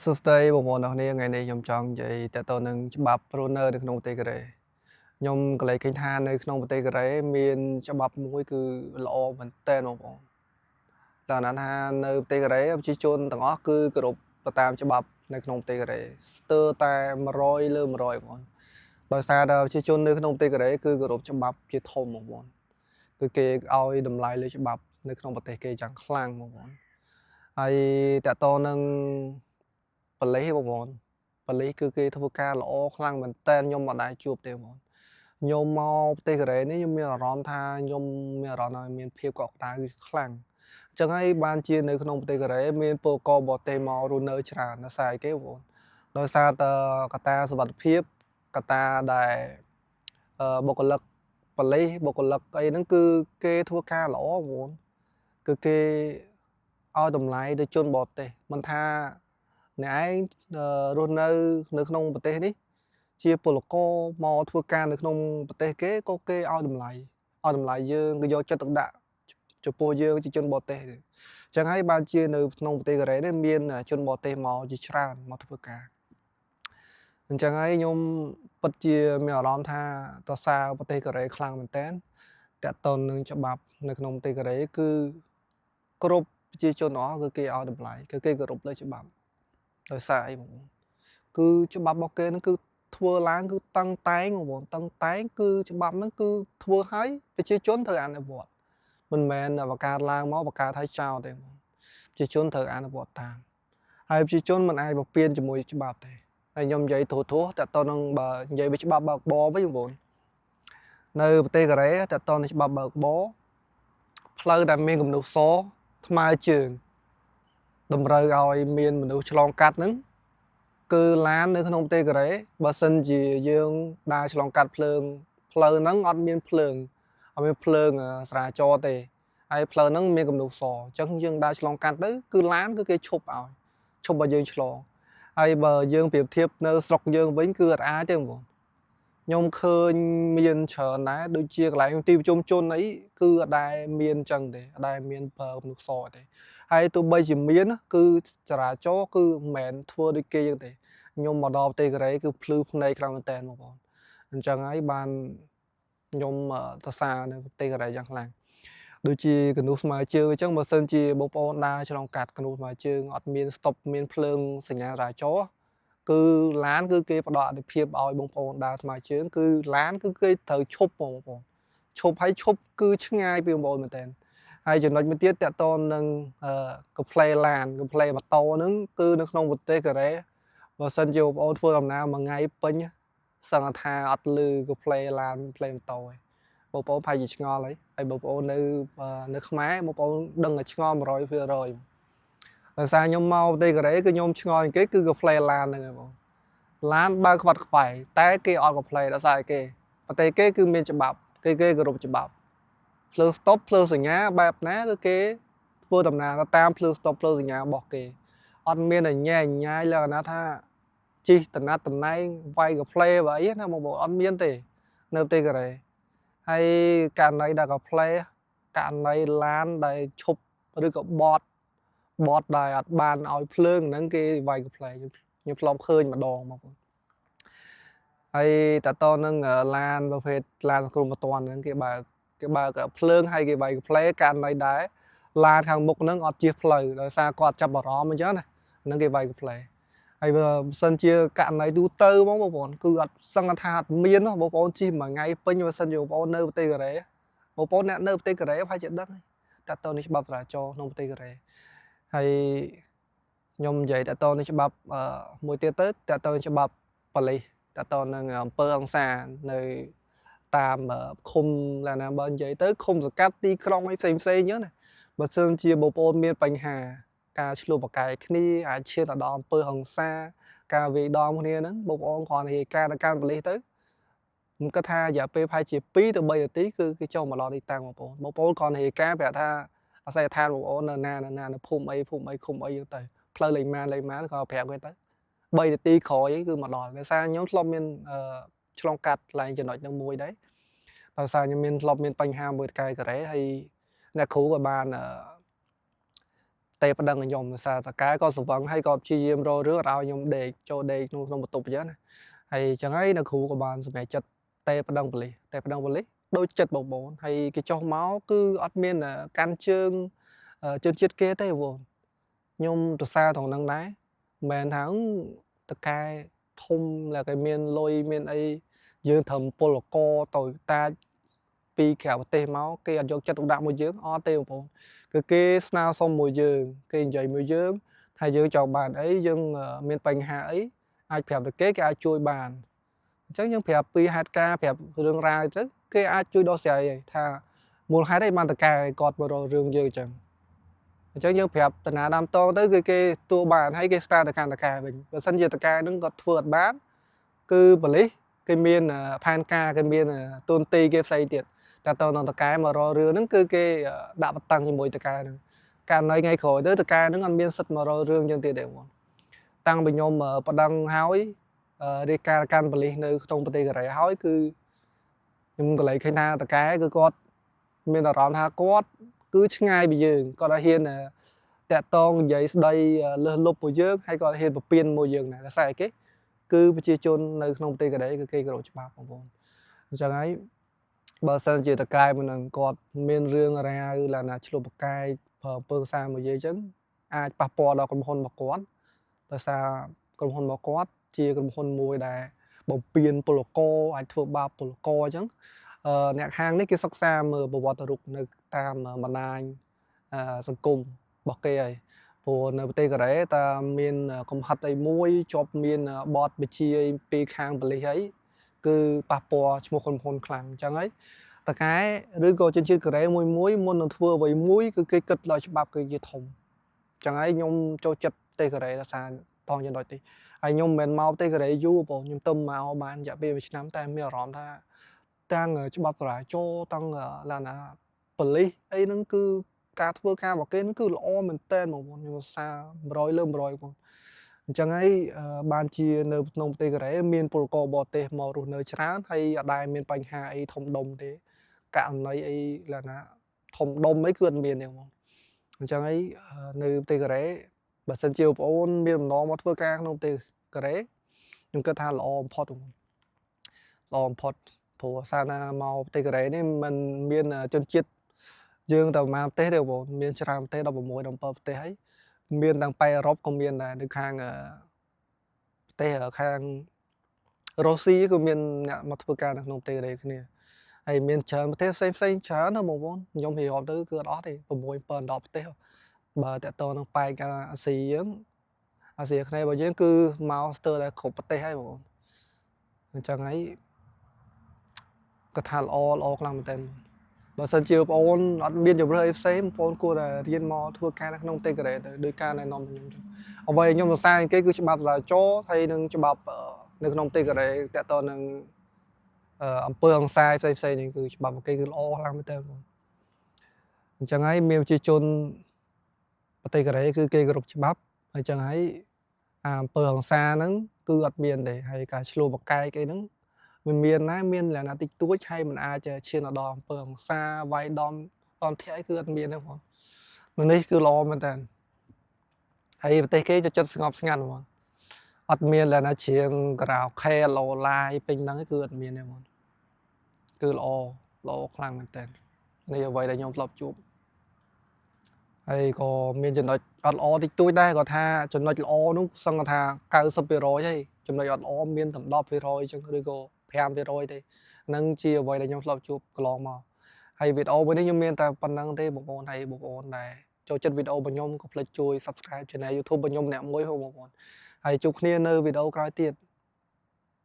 សួស្តីបងប្អូនអរគ្នាថ្ងៃនេះខ្ញុំចង់និយាយតទៅនឹងច្បាប់រស់នៅក្នុងប្រទេសកូរ៉េខ្ញុំក៏លេចឃើញថានៅក្នុងប្រទេសកូរ៉េមានច្បាប់មួយគឺល្អមែនទែនបងប្អូនតែណាស់ថានៅប្រទេសកូរ៉េប្រជាជនទាំងអស់គឺគោរពទៅតាមច្បាប់នៅក្នុងប្រទេសកូរ៉េស្ទើរតែ100លើ100បងប្អូនដោយសារតែប្រជាជននៅក្នុងប្រទេសកូរ៉េគឺគោរពច្បាប់ជាធំបងប្អូនគឺគេឲ្យតម្លៃលើច្បាប់នៅក្នុងប្រទេសគេយ៉ាងខ្លាំងបងប្អូនហើយតទៅនឹងប៉ូលីសបងប្អូនប៉ូលីសគឺគេធ្វើការល្អខ្លាំងមែនទែនខ្ញុំមិនដែលជួបទេបងប្អូនខ្ញុំមកប្រទេសកូរ៉េនេះខ្ញុំមានអារម្មណ៍ថាខ្ញុំមានអារម្មណ៍ថាមានភាពកក់ក្ដៅខ្លាំងអញ្ចឹងហើយបានជានៅក្នុងប្រទេសកូរ៉េមានពលករបរទេសមករស់នៅច្រើនណាស់ស្អីគេបងប្អូនដោយសារតែកត្តាសុវត្ថិភាពកត្តាដែលបុគ្គលិកប៉ូលីសបុគ្គលិកអីហ្នឹងគឺគេធ្វើការល្អបងប្អូនគឺគេឲ្យតម្លៃទៅជនបរទេសមិនថាអ្នកឯងរស់នៅក្នុងប្រទេសនេះជាពលករមកធ្វើការនៅក្នុងប្រទេសគេក៏គេឲ្យតម្លៃយើងគេយកចិត្តទុកដាក់ចំពោះយើងជាជនបរទេសអញ្ចឹងហើយបានជានៅក្នុងប្រទេសកូរ៉េនេះមានជនបរទេសមកជាច្រើនមកធ្វើការអញ្ចឹងហើយខ្ញុំពិតជាមានអារម្មណ៍ថាតើសារប្រទេសកូរ៉េខ្លាំងមែនតើតកតននឹងច្បាប់នៅក្នុងប្រទេសកូរ៉េគឺគ្រប់ប្រជាជនអស់គឺគេឲ្យតម្លៃគឺគេគោរពលើច្បាប់ដោយសារអីបងប្អូនគឺច្បាប់របស់គេហ្នឹងគឺធ្វើឡើងគឺតឹងតែងបងប្អូនតឹងតែងគឺច្បាប់ហ្នឹងគឺធ្វើឲ្យប្រជាជនត្រូវអនុវត្តមិនមែនបង្កើតឡើងមកបង្កើតឲ្យចោលទេបងប្រជាជនត្រូវអនុវត្តតាមហើយប្រជាជនមិនអាចបំពានជាមួយច្បាប់ទេហើយខ្ញុំនិយាយធូរតើតើនឹងបើនិយាយពីច្បាប់បើកបរវិញបងប្អូននៅប្រទេសកូរ៉េតើតើនឹងច្បាប់បើកបរផ្លូវដែលមានគំនូសសថ្មើរជើងតម្រូវឲ្យមានមនុស្សឆ្លងកាត់ហ្នឹងគឺឡាននៅក្នុងប្រទេសកូរ៉េបើសិនជាយើងដើរឆ្លងកាត់ភ្លើងផ្លូវហ្នឹងអត់មានភ្លើងស្រាចរទេហើយផ្លូវហ្នឹងមានគំនូសសអញ្ចឹងយើងដើរឆ្លងកាត់ទៅគឺឡានគឺគេឈប់ឲ្យយើងឆ្លងហើយបើយើងប្រៀបធៀបនៅស្រុកយើងវិញគឺអត់អាចទេបងប្អូនខ្ញុំឃើញមានច្រើនដែរដូចជាកន្លែងទីប្រជុំជនអីគឺអត់ដែលមានអញ្ចឹងទេអត់ដែលមានប្រើគំនូសសទេហើយទោះបីជាមានគឺចរាចរណ៍គឺមិនមែនធ្វើដូចគេទេខ្ញុំមកដល់ប្រទេសកូរ៉េគឺភ្លឺភ្នែកខ្លាំងមែនតើបងប្អូនអញ្ចឹងហើយបានខ្ញុំទៅសារនៅប្រទេសកូរ៉េយ៉ាងខ្លាំងដូចជាកណ្ដុះស្មើជើងអញ្ចឹងបើសិនជាបងប្អូនដើរឆ្លងកាត់កណ្ដុះស្មើជើងអត់មានស្តុបមានភ្លើងសញ្ញាចរាចរណ៍គឺឡានគឺគេផ្ដល់អាទិភាពឲ្យបងប្អូនដើរថ្មើរជើងគឺឡានគឺគេត្រូវឈប់បងប្អូនឈប់គឺឆ្ងាយពីបងប្អូនមែនតើហើយចំណុចមួយទៀតតកតនឹងកាផ្លេឡានកាផ្លេម៉ូតូហ្នឹងគឺនៅក្នុងប្រទេសកូរ៉េបើសិនជាបងប្អូនធ្វើដំណើរមួយថ្ងៃពេញសឹងថាអត់លឺកាផ្លេឡានផ្លេម៉ូតូទេបងប្អូនប្រហែលជាឆ្ងល់ហើយបងប្អូននៅខ្មែរបងប្អូនដឹងតែឆ្ងល់100%ដោយសារខ្ញុំមកប្រទេសកូរ៉េគឺខ្ញុំឆ្ងល់គេគឺកាផ្លេឡានហ្នឹងបងឡានបើកខ្វាត់ខ្វែងតែគេអត់កាផ្លេដោយសារគេប្រទេសគេគឺមានច្បាប់គេគោរពច្បាប់ភ្លើងស្តុបភ្លើងសញ្ញាបែបណាគឺគេធ្វើដំណើរតាមភ្លើងស្តុបភ្លើងសញ្ញារបស់គេអត់មានអញ៉ាយលក្ខណៈថាជីកតំណែងវាយកាផ្លេបើអីណាបងប្អូនអត់មានទេនៅប្រទេសកូរ៉េហើយករណីដែលកាផ្លេករណីឡានដែលឈប់ឬក៏បត់ដែលអត់បានឲ្យភ្លើងហ្នឹងគេវាយកាផ្លេខ្ញុំធ្លាប់ឃើញម្ដងបងប្អូនហើយតើតនឹងឡានប្រភេទឡានសង្គ្រោះបន្ទាន់ហ្នឹងគេបើកភ្លើងហើយគេវាយកាផ្លេករណីដែរឡានខាងមុខហ្នឹងអត់ជិះផ្លូវដោយសារគាត់ចាប់អារម្មណ៍អញ្ចឹងណាហ្នឹងគេវាយកាផ្លេហើយបើសិនជាករណីទូទៅបងប្អូនគឺអត់សឹងថាអត់មានបងប្អូនជិះមួយថ្ងៃពេញបើសិនជាបងប្អូននៅប្រទេសកូរ៉េបងប្អូនអ្នកនៅប្រទេសកូរ៉េប្រហែលជាដឹងតើតនេះច្បាប់ចរាចរណ៍ក្នុងប្រទេសកូរ៉េហើយខ្ញុំនិយាយតទៅនឹងច្បាប់មួយទៀតទៅតទៅច្បាប់ប៉ូលីសតទៅនឹងអង្គើអង្គសារនៅតាមឃុំឡាណាបើនិយាយទៅឃុំសង្កាត់ទីក្រុងអីផ្សេងអញ្ចឹងណាបើសិនជាបងប្អូនមានបញ្ហាការឆ្លោះប្រកែកគ្នាអាចឈានដល់អង្គើហិង្សាការវាយដំគ្នាហ្នឹងបងប្អូនគ្រាន់តែរាយការណ៍ទៅកាន់ប៉ូលីសទៅខ្ញុំគិតថារយៈពេលប្រហែលជា2ទៅ3នាទីគឺគេចុះមកដល់ទីតាំងបងប្អូនគ្រាន់តែរាយការណ៍ប្រាប់ថាអាស័យដ្ឋានបងប្អូននៅណានៅភូមិអីឃុំអីហ្នឹងទៅផ្លូវលេខម៉ានក៏ប្រាប់គេទៅ3នាទីក្រោយគឺមកដល់ដោយសារខ្ញុំធ្លាប់មានឆ្លងកាត់កន្លែងចំណុចហ្នឹងមួយដែរដោយសារខ្ញុំធ្លាប់មានបញ្ហាមួយកែកូរ៉េហើយអ្នកគ្រូក៏បាន ទេប្តឹងខ្ញុំសារតកែក៏ស្វឹងហើយក៏ព្យាយាមរករឿងអត់ឲ្យខ្ញុំដេកចូលដេកក្នុងបន្ទប់អញ្ចឹងណាហើយអញ្ចឹងហើយនៅគ្រូក៏បានសម្រេចចិត្តទេប្តឹងប៉ូលីសដូចចិត្តបងប្អូនហើយគេចុះមកគឺអត់មានកាន់ជើងជនជាតិគេទេបងខ្ញុំទៅសារត្រង់ហ្នឹងដែរមិនមែនថាតកែធំlàគេមានលុយមានអីយើងត្រឹមពលករតូចតាចពីក្រៅប្រទេសមកគេអត់យកចិត្តទុកដាក់មួយយើងអត់ទេបងប្អូនគឺគេស្នើសុំមួយយើងគេនិយាយមួយយើងថាយើងចង់បានអីយើងមានបញ្ហាអីអាចប្រាប់ទៅគេអាចជួយបានអញ្ចឹងយើងប្រាប់ពីហេតុការណ៍ប្រាប់រឿងរ៉ាវទៅគេអាចជួយដោះស្រាយថាមូលហេតុអីបានតកែគាត់មករករឿងយើងអញ្ចឹងយើងប្រាប់តាណាដើមតងទៅគឺគេទួបានហើយគេស្នើទៅកាន់តកែវិញបើសិនជាតកែនឹងគាត់ធ្វើអត់បានគឺប៉ូលីសគេមានផែនការគេមានទូនទីគេផ្សេងទៀតតែតើនឹងតកែមករករឿងហ្នឹងគឺគេដាក់បតឹងជាមួយតកែហ្នឹងកាលនៅថ្ងៃក្រោយទៅតកែហ្នឹងអត់មានសិទ្ធិមករករឿងយើងទៀតទេបងតាំងពីខ្ញុំបដិងហើយរាយការណ៍កាន់ប៉ូលីសនៅក្នុងប្រទេសកូរ៉េហើយគឺខ្ញុំក៏លេចឃើញថាតកែគឺគាត់មានអារម្មណ៍ថាគាត់គឺឆ្ងាយពីយើងគាត់ឲ្យហ៊ានតាក់តងនិយាយស្ដីលើសលប់មួយយើងហើយគាត់ហ៊ានពពៀនមួយយើងដែរតែស្អីគេគឺប្រជាជននៅក្នុងប្រទេសកូរ៉េគឺគេគោរពច្បាប់បងប្អូនអញ្ចឹងហើយបើសិនជាតកែមិននឹងគាត់មានរឿងរ៉ាវឡាណាឆ្លុះប្រកែកប្រើអំពើសារមួយយើងអញ្ចឹងអាចប៉ះពាល់ដល់ក្រុមហ៊ុនរបស់គាត់ដោយសារក្រុមហ៊ុនរបស់គាត់ជាក្រុមហ៊ុនមួយដែលបំពេញពលករអាចធ្វើបាបពលករអញ្ចឹងអ្នកខាងនេះគេសិក្សាមើលប្រវត្តិរូបនៅតាមបណ្ដាញសង្គមរបស់គេហើយព្រោះនៅប្រទេសកូរ៉េតើមានកំហិតអីមួយជាប់មានបទបញ្ជាពីខាងប៉ូលីសអីគឺប៉ះពាល់ឈ្មោះក្រុមហ៊ុនខ្លាំងអញ្ចឹងហើយតកែឬក៏ជនជាតិកូរ៉េមួយមុននឹងធ្វើអ្វីមួយគឺគេគិតដល់ច្បាប់គឺជាធំអញ្ចឹងហើយខ្ញុំចូលចិត្តប្រទេសកូរ៉េដោយសារតងយ៉ាងដូចនេះហើយខ្ញុំមិនមែនមកប្រទេសកូរ៉េយូរបងខ្ញុំទៅមកបានរយៈពេល1ឆ្នាំតែមានអារម្មណ៍ថាទាំងច្បាប់ចរាចរណ៍ទាំងឡាណាប៉ូលីសអីហ្នឹងគឺការធ្វើការរបស់គេហ្នឹងគឺល្អមែនតើបងប្អូនខ្ញុំសារ100លើ100បងអញ្ចឹងហើយបានជានៅក្នុងប្រទេសកូរ៉េមានពលករបរទេសមករស់នៅច្រើនហើយអត់ដែលមានបញ្ហាអីធំដុំទេករណីអីឡាណាធំដុំអីគឺអត់មានទេបងអញ្ចឹងហើយនៅប្រទេសកូរ៉េបើសិនជាបងប្អូនមានបំណងមកធ្វើការក្នុងប្រទេសកូរ៉េខ្ញុំគិតថាល្អបំផុតព្រោះសារណាមកប្រទេសកូរ៉េនេះมันមានជនជាតិយើងតែមកប្រទេសទេបងមានច្រើនប្រទេស16 17ប្រទេសហើយមានទាំងប៉ែអឺរ៉ុបក៏មានដែរនៅខាងប្រទេសខាងរុស្ស៊ីក៏មានអ្នកមកធ្វើការនៅក្នុងប្រទេសកូរ៉េគ្នាហើយមានច្រើនប្រទេសផ្សេងច្រើនណាបងប្អូនខ្ញុំរៀបរាប់ទៅគឺអត់អស់ទេ6 7 10ប្រទេសបើតើតើនឹងប៉ែកអាស៊ីយើងអាស៊ីអាគ្នេយ៍របស់យើងគឺមកស្ទើរតែគ្រប់ប្រទេសហើយបងប្អូនអញ្ចឹងហើយគាត់ថាល្អខ្លាំងមែនតើបើសិនជាបងប្អូនអត់មានជម្រើសអីផ្សេងបងប្អូនគួរតែរៀនមកធ្វើការនៅក្នុងប្រទេសកូរ៉េទៅដោយការណែនាំរបស់ខ្ញុំចឹងអ្វីខ្ញុំសរសើរគេគឺច្បាប់ចរាចរណ៍ហើយនឹងច្បាប់នៅក្នុងប្រទេសកូរ៉េតើតើនឹងអំពើហិង្សាផ្សេងនេះគឺច្បាប់របស់គេគឺល្អខ្លាំងមែនតើបងអញ្ចឹងហើយមានប្រជាជនប្រទេសកូរ៉េគឺគេគោរពច្បាប់ហើយអញ្ចឹងហើយអំពើហិង្សាហ្នឹងគឺអត់មានទេហើយការឆ្លោះប្រកែកអីហ្នឹងមិនមានណាមានលក្ខណៈតិចតួចហើយមិនអាចឈានដល់អំពើហិង្សាវាយដំអន្តរជាតិគឺអត់មានទេបងនេះគឺល្អមែនតើហើយប្រទេសគេចិត្តស្ងប់ស្ងាត់បងអត់មានលក្ខណៈច្រៀងការ៉ាអូខេឡូឡាយពេញហ្នឹងគឺអត់មានទេបងគឺល្អខ្លាំងមែនតើនេះអ្វីដែលខ្ញុំធ្លាប់ជួបហើយក៏មានចំណុចអត់ល្អតិចតួចដែរគាត់ថាចំណុចល្អនោះសឹងថា 90% ហើយចំណុចអត់ល្អមានតែ 10% អញ្ចឹងឬក៏ 5% ទេហ្នឹងជាអ្វីដែលខ្ញុំធ្លាប់ជួបកន្លងមកហើយវីដេអូមួយនេះខ្ញុំមានតែប៉ុណ្្នឹងទេបងប្អូនហើយបងប្អូនដែរចូលចិត្តវីដេអូរបស់ខ្ញុំកុំភ្លេចជួយ Subscribe Channel YouTube របស់ខ្ញុំម្នាក់មួយហ៎បងប្អូនហើយជួបគ្នានៅវីដេអូក្រោយទៀត